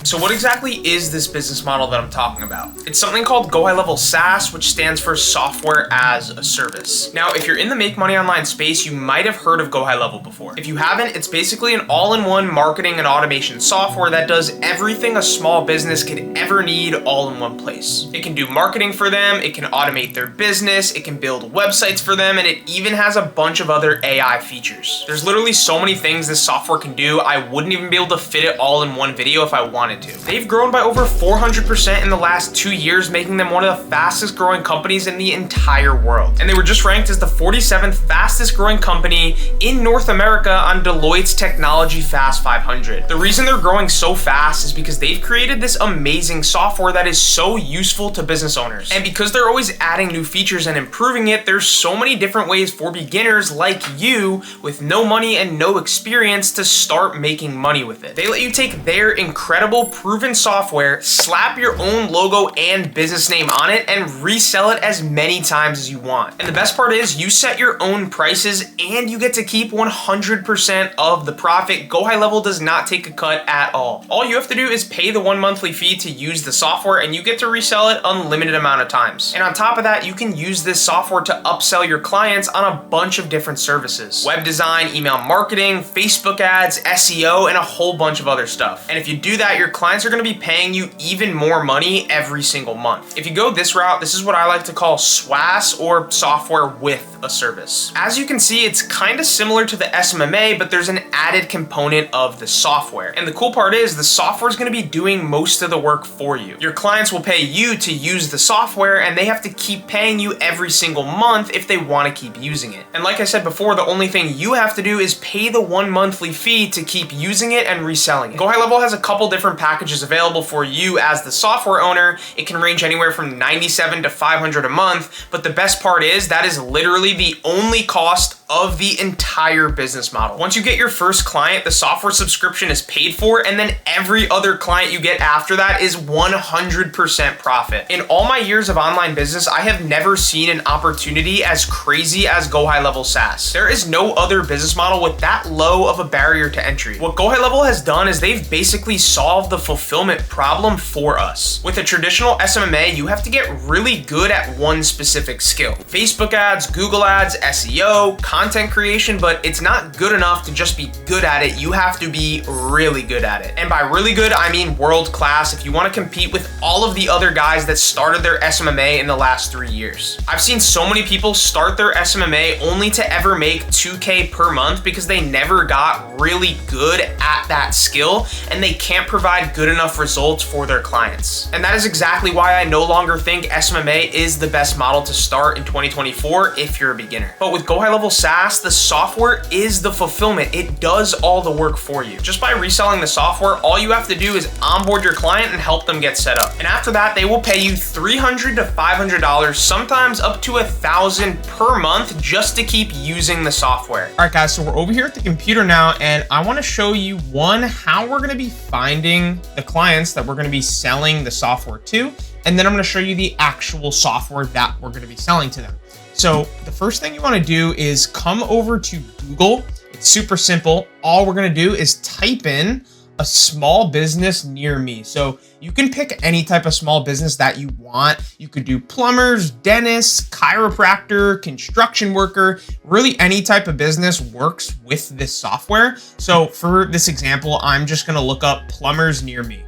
So what exactly is this business model that I'm talking about? It's something called Go High Level SaaS, which stands for Software as a Service. Now, if you're in the Make Money Online space, you might have heard of Go High Level before. If you haven't, it's basically an all-in-one marketing and automation software that does everything a small business could ever need all in one place. It can do marketing for them, it can automate their business, it can build websites for them, and it even has a bunch of other AI features. There's literally so many things this software can do, I wouldn't even be able to fit it all in one video if I wanted to. They've grown by over 400% in the last 2 years, making them one of the fastest growing companies in the entire world. And they were just ranked as the 47th fastest growing company in North America on Deloitte's Technology Fast 500. The reason they're growing so fast is because they've created this amazing software that is so useful to business owners. And because they're always adding new features and improving it, there's so many different ways for beginners like you with no money and no experience to start making money with it. They let you take their incredible proven software, slap your own logo and business name on it, and resell it as many times as you want. And the best part is you set your own prices and you get to keep 100% of the profit. Go High Level does not take a cut at all. All you have to do is pay the 1 monthly fee to use the software and you get to resell it unlimited amount of times. And on top of that, you can use this software to upsell your clients on a bunch of different services. Web design, email marketing, Facebook ads, SEO, and a whole bunch of other stuff. And if you do that, your clients are going to be paying you even more money every single month. If you go this route, this is what I like to call SaaS, or software with a service. As you can see, it's kind of similar to the SMMA, but there's an added component of the software. And the cool part is the software is going to be doing most of the work for you. Your clients will pay you to use the software and they have to keep paying you every single month if they want to keep using it. And like I said before, the only thing you have to do is pay the 1 monthly fee to keep using it and reselling it. Go High Level has a couple different packages available for you as the software owner. It can range anywhere from $97 to $500 a month, but the best part is that is literally the only cost of the entire business model. Once you get your first client, the software subscription is paid for, and then every other client you get after that is 100% profit. In all my years of online business, I have never seen an opportunity as crazy as Go High Level SaaS. There is no other business model with that low of a barrier to entry. What Go High Level has done is they've basically solved the fulfillment problem for us. With a traditional SMMA, you have to get really good at one specific skill. Facebook ads, Google ads, SEO, content creation, but it's not good enough to just be good at it. You have to be really good at it. And by really good, I mean world class if you want to compete with all of the other guys that started their SMMA in the last 3 years. I've seen so many people start their SMMA only to ever make $2K per month because they never got really good at that skill and they can't provide good enough results for their clients. And that is exactly why I no longer think SMMA is the best model to start in 2024 if you're a beginner. But with Go High Level SaaS, the software is the fulfillment. It does all the work for you. Just by reselling the software, all you have to do is onboard your client and help them get set up. And after that, they will pay you $300 to $500, sometimes up to $1,000 per month just to keep using the software. All right, guys, so we're over here at the computer now, and I want to show you how we're going to be finding the clients that we're going to be selling the software to, and then I'm going to show you the actual software that we're going to be selling to them. So the first thing you want to do is come over to Google. It's super simple. All we're going to do is type in a small business near me. So you can pick any type of small business that you want. You could do plumbers, dentists, chiropractor, construction worker, really any type of business works with this software. So for this example, I'm just going to look up plumbers near me.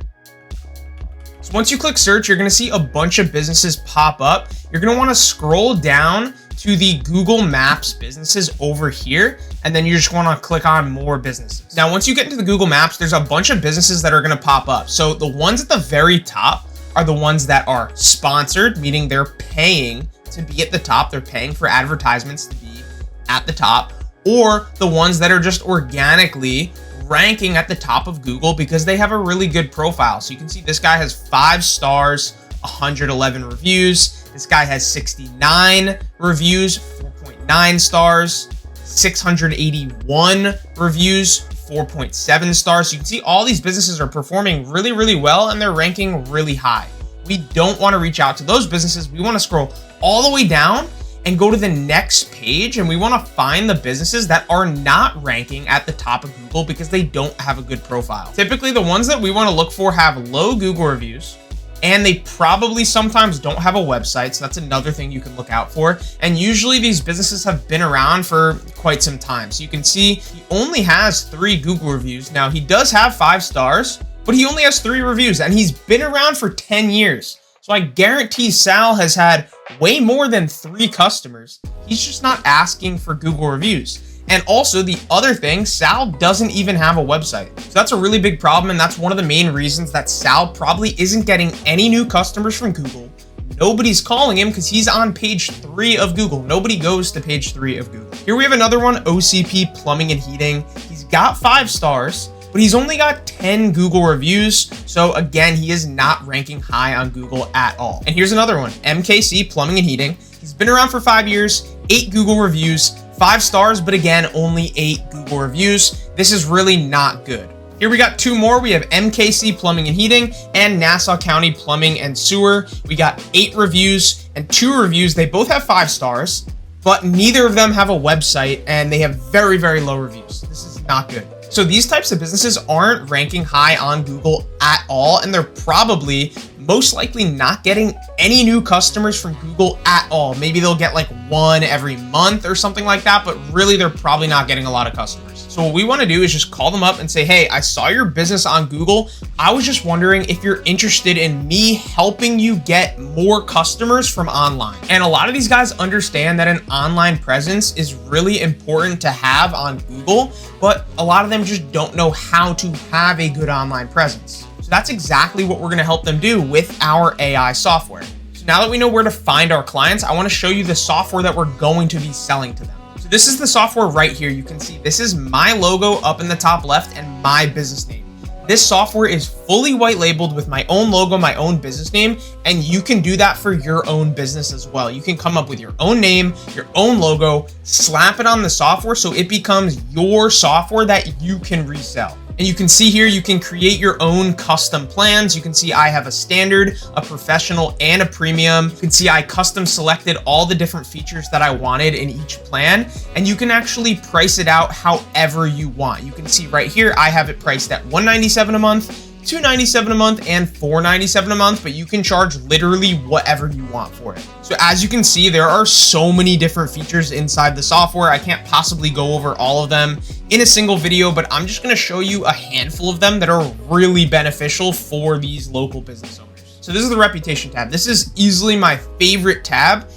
So once you click search, you're going to see a bunch of businesses pop up. You're going to want to scroll down to the Google Maps businesses over here, and then you just want to click on more businesses. Now, once you get into the Google Maps, there's a bunch of businesses that are going to pop up. So the ones at the very top are the ones that are sponsored, meaning they're paying to be at the top. They're paying for advertisements to be at the top, or the ones that are just organically ranking at the top of Google because they have a really good profile. So you can see this guy has 5 stars, 111 reviews. This guy has 69 reviews, 4.9 stars, 681 reviews, 4.7 stars. So you can see all these businesses are performing really, really well and they're ranking really high. We don't want to reach out to those businesses. We want to scroll all the way down and go to the next page, and we want to find the businesses that are not ranking at the top of Google because they don't have a good profile. Typically, the ones that we want to look for have low Google reviews, and they probably sometimes don't have a website, so that's another thing you can look out for. And usually these businesses have been around for quite some time. So you can see he only has 3 Google reviews. Now, he does have 5 stars, but he only has 3 reviews, and he's been around for 10 years. So I guarantee Sal has had way more than 3 customers. He's just not asking for Google reviews. And also, the other thing, Sal doesn't even have a website. So that's a really big problem, and that's one of the main reasons that Sal probably isn't getting any new customers from Google. Nobody's calling him because he's on page 3 of Google. Nobody goes to page 3 of Google. Here we have another one, OCP Plumbing and Heating. He's got 5 stars, but he's only got 10 Google reviews. So again, he is not ranking high on Google at all. And here's another one, MKC Plumbing and Heating. He's been around for 5 years, 8 Google reviews, 5 stars, but again, only 8 Google reviews. This is really not good. Here we got 2 more. We have MKC Plumbing and Heating and Nassau County Plumbing and Sewer. We got 8 reviews and 2 reviews. They both have 5 stars, but neither of them have a website, and they have very, very low reviews. This is not good. So these types of businesses aren't ranking high on Google at all, and they're probably most likely not getting any new customers from Google at all. Maybe they'll get like 1 every month or something like that, but really they're probably not getting a lot of customers. So what we want to do is just call them up and say, hey, I saw your business on Google. I was just wondering if you're interested in me helping you get more customers from online. And a lot of these guys understand that an online presence is really important to have on Google, but a lot of them just don't know how to have a good online presence. So that's exactly what we're going to help them do with our AI software. So now that we know where to find our clients, I want to show you the software that we're going to be selling to them. So this is the software right here. You can see this is my logo up in the top left and my business name. This software is fully white labeled with my own logo, my own business name, and you can do that for your own business as well. You can come up with your own name, your own logo, slap it on the software so it becomes your software that you can resell. And you can see here, you can create your own custom plans. You can see I have a standard, a professional, and a premium. You can see I custom selected all the different features that I wanted in each plan, and you can actually price it out however you want. You can see right here, I have it priced at $197 a month, $297 a month, and $497 a month, but you can charge literally whatever you want for it. So as you can see, there are so many different features inside the software. I can't possibly go over all of them in a single video, but I'm just gonna show you a handful of them that are really beneficial for these local business owners. So this is the reputation tab. This is easily my favorite tab.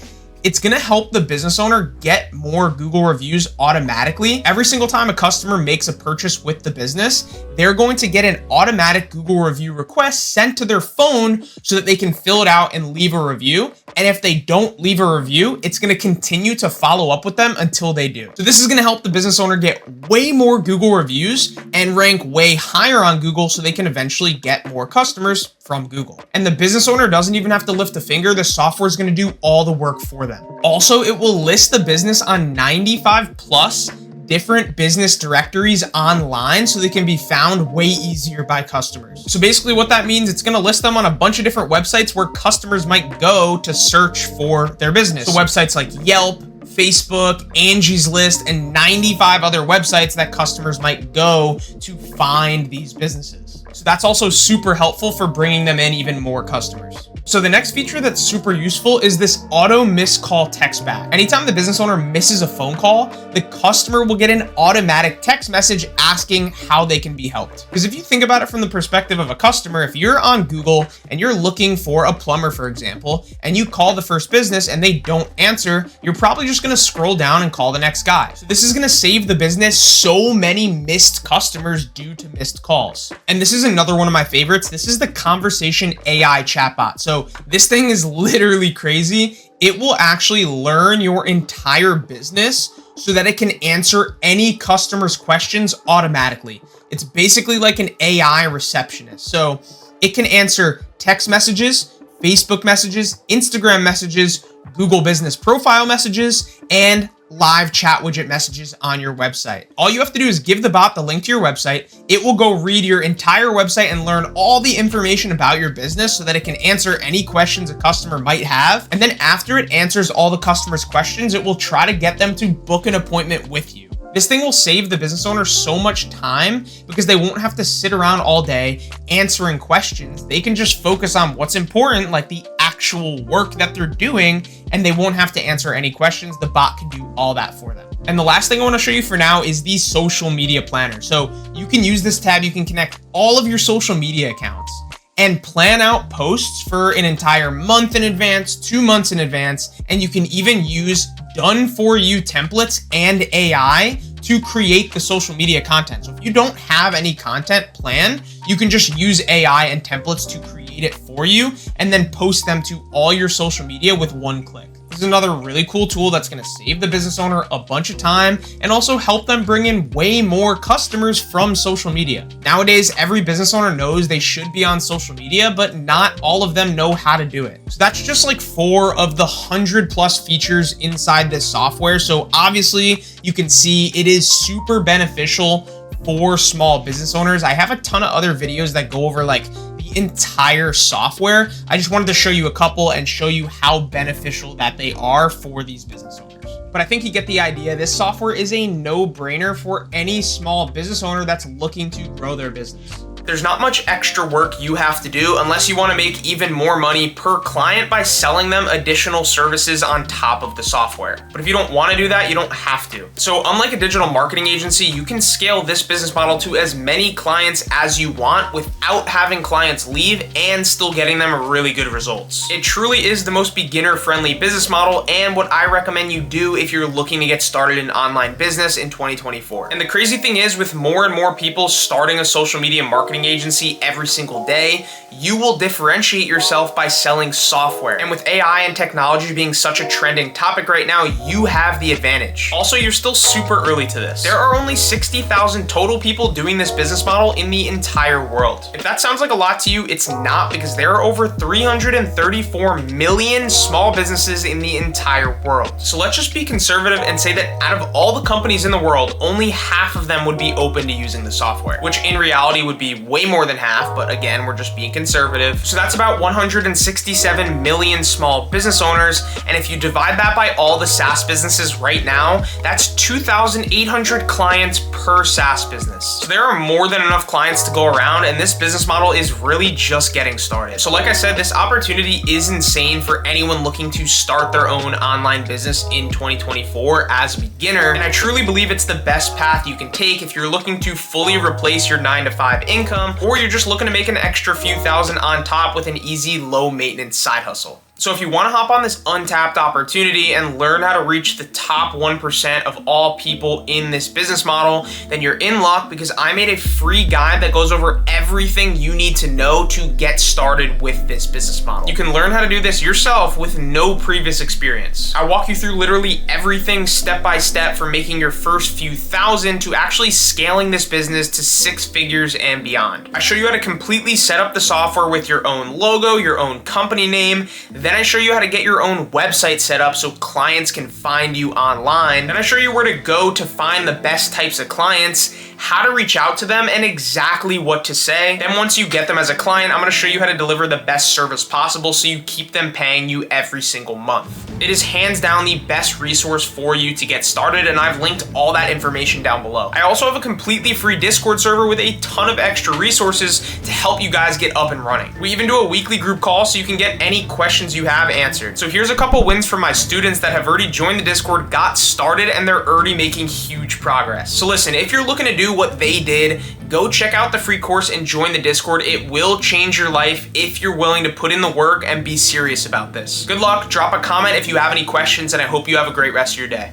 It's gonna help the business owner get more Google reviews automatically. Every single time a customer makes a purchase with the business, they're going to get an automatic Google review request sent to their phone so that they can fill it out and leave a review. And if they don't leave a review, it's gonna continue to follow up with them until they do. So this is gonna help the business owner get way more Google reviews and rank way higher on Google so they can eventually get more customers from Google. And the business owner doesn't even have to lift a finger. The software is gonna do all the work for them. Also, it will list the business on 95 plus different business directories online so they can be found way easier by customers. So basically what that means, it's gonna list them on a bunch of different websites where customers might go to search for their business. So websites like Yelp, Facebook, Angie's List, and 95 other websites that customers might go to find these businesses. So that's also super helpful for bringing them in even more customers. So the next feature that's super useful is this auto missed call text back. Anytime the business owner misses a phone call, the customer will get an automatic text message asking how they can be helped. Because if you think about it from the perspective of a customer, if you're on Google and you're looking for a plumber, for example, and you call the first business and they don't answer, you're probably just gonna scroll down and call the next guy. So this is gonna save the business so many missed customers due to missed calls. And this is another one of my favorites. This is the conversation AI chatbot. So this thing is literally crazy. It will actually learn your entire business so that it can answer any customer's questions automatically. It's basically like an AI receptionist. So it can answer text messages, Facebook messages, Instagram messages, Google business profile messages, and live chat widget messages on your website. All you have to do is give the bot the link to your website. It will go read your entire website and learn all the information about your business so that it can answer any questions a customer might have. And then after it answers all the customer's questions, it will try to get them to book an appointment with you. This thing will save the business owner so much time because they won't have to sit around all day answering questions. They can just focus on what's important, like the actual work that they're doing, and they won't have to answer any questions. The bot can do all that for them. And the last thing I want to show you for now is the social media planner. So you can use this tab, you can connect all of your social media accounts and plan out posts for an entire month in advance, 2 months in advance, and you can even use done for you templates and AI to create the social media content. So if you don't have any content planned, you can just use AI and templates to create it for you and then post them to all your social media with one click. This is another really cool tool that's going to save the business owner a bunch of time and also help them bring in way more customers from social media. Nowadays, every business owner knows they should be on social media, but not all of them know how to do it. So that's just like 4 of the 100+ features inside this software. So obviously you can see it is super beneficial for small business owners. I have a ton of other videos that go over like the entire software. I just wanted to show you a couple and show you how beneficial that they are for these business owners. But I think you get the idea. This software is a no-brainer for any small business owner that's looking to grow their business. There's not much extra work you have to do unless you want to make even more money per client by selling them additional services on top of the software. But if you don't want to do that, you don't have to. So unlike a digital marketing agency, you can scale this business model to as many clients as you want without having clients leave and still getting them really good results. It truly is the most beginner-friendly business model and what I recommend you do if you're looking to get started in online business in 2024. And the crazy thing is, with more and more people starting a social media marketing agency every single day, you will differentiate yourself by selling software. And with AI and technology being such a trending topic right now, you have the advantage. Also, you're still super early to this. There are only 60,000 total people doing this business model in the entire world. If that sounds like a lot to you, it's not, because there are over 334 million small businesses in the entire world. So let's just be conservative and say that out of all the companies in the world, only half of them would be open to using the software, which in reality would be way more than half, but again, we're just being conservative. So that's about 167 million small business owners, and if you divide that by all the SaaS businesses right now, that's 2,800 clients per SaaS business. So there are more than enough clients to go around, and this business model is really just getting started. So like I said, this opportunity is insane for anyone looking to start their own online business in 2024 as a beginner, and I truly believe it's the best path you can take if you're looking to fully replace your 9-to-5 income, or you're just looking to make an extra few thousand on top with an easy, low maintenance side hustle. So if you want to hop on this untapped opportunity and learn how to reach the top 1% of all people in this business model, then you're in luck, because I made a free guide that goes over everything you need to know to get started with this business model. You can learn how to do this yourself with no previous experience. I walk you through literally everything step by step, from making your first few thousand to actually scaling this business to 6 figures and beyond. I show you how to completely set up the software with your own logo, your own company name. Then I show you how to get your own website set up so clients can find you online. Then I show you where to go to find the best types of clients, how to reach out to them, and exactly what to say. Then once you get them as a client, I'm gonna show you how to deliver the best service possible so you keep them paying you every single month. It is hands down the best resource for you to get started, and I've linked all that information down below. I also have a completely free Discord server with a ton of extra resources to help you guys get up and running. We even do a weekly group call so you can get any questions you have answered. So here's a couple wins from my students that have already joined the Discord, got started, and they're already making huge progress. So listen, if you're looking to do what they did, go check out the free course and join the Discord. It will change your life if you're willing to put in the work and be serious about this. Good luck, drop a comment if you have any questions, and I hope you have a great rest of your day.